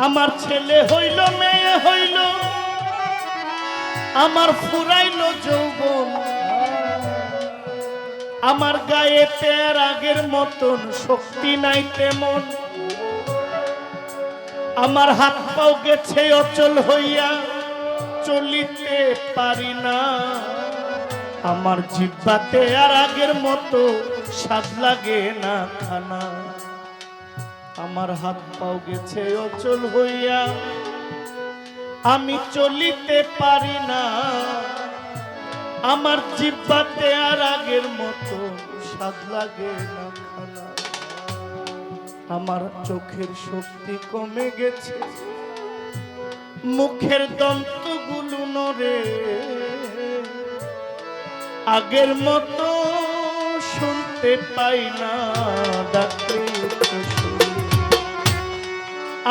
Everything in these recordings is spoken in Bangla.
আমার ছেলে হইল মেয়ে হইল আমার ফুরাইল যৌবন আমার গায়ে তের আগের মতন শক্তি নাই তেমন আমার হাত পাও গেছে অচল হইয়া চলিতে পারি না আমার জিহ্বাতে আর আগের মতো স্বাদ লাগে না খানা আমার হাত পাও গেছে অচল হইয়া আমি চলিতে পারি না আমার জিহ্বাতে আর আগের মতো স্বাদ লাগে না খানা আমার চোখের শক্তি কমে গেছে মুখের দন্তগুলো নড়ে আগের মতো শুনতে পাই না ডাকে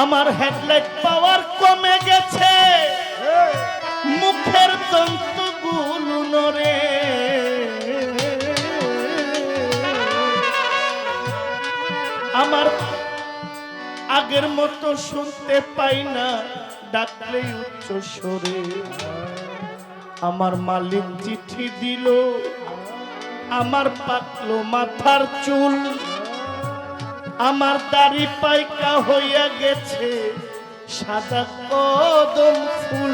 আমার হেডলাইট পাওয়ার কমে গেছে মুখের দন্তগুলো নড়ে আমার আগের মতো শুনতে পাই না ডাকলে উচ্চ স্বরে আমার মালিক চিঠি দিল আমার পাকলো মাথার চুল আমার দাড়ি পাইকা হইয়া গেছে সাদা কদম ফুল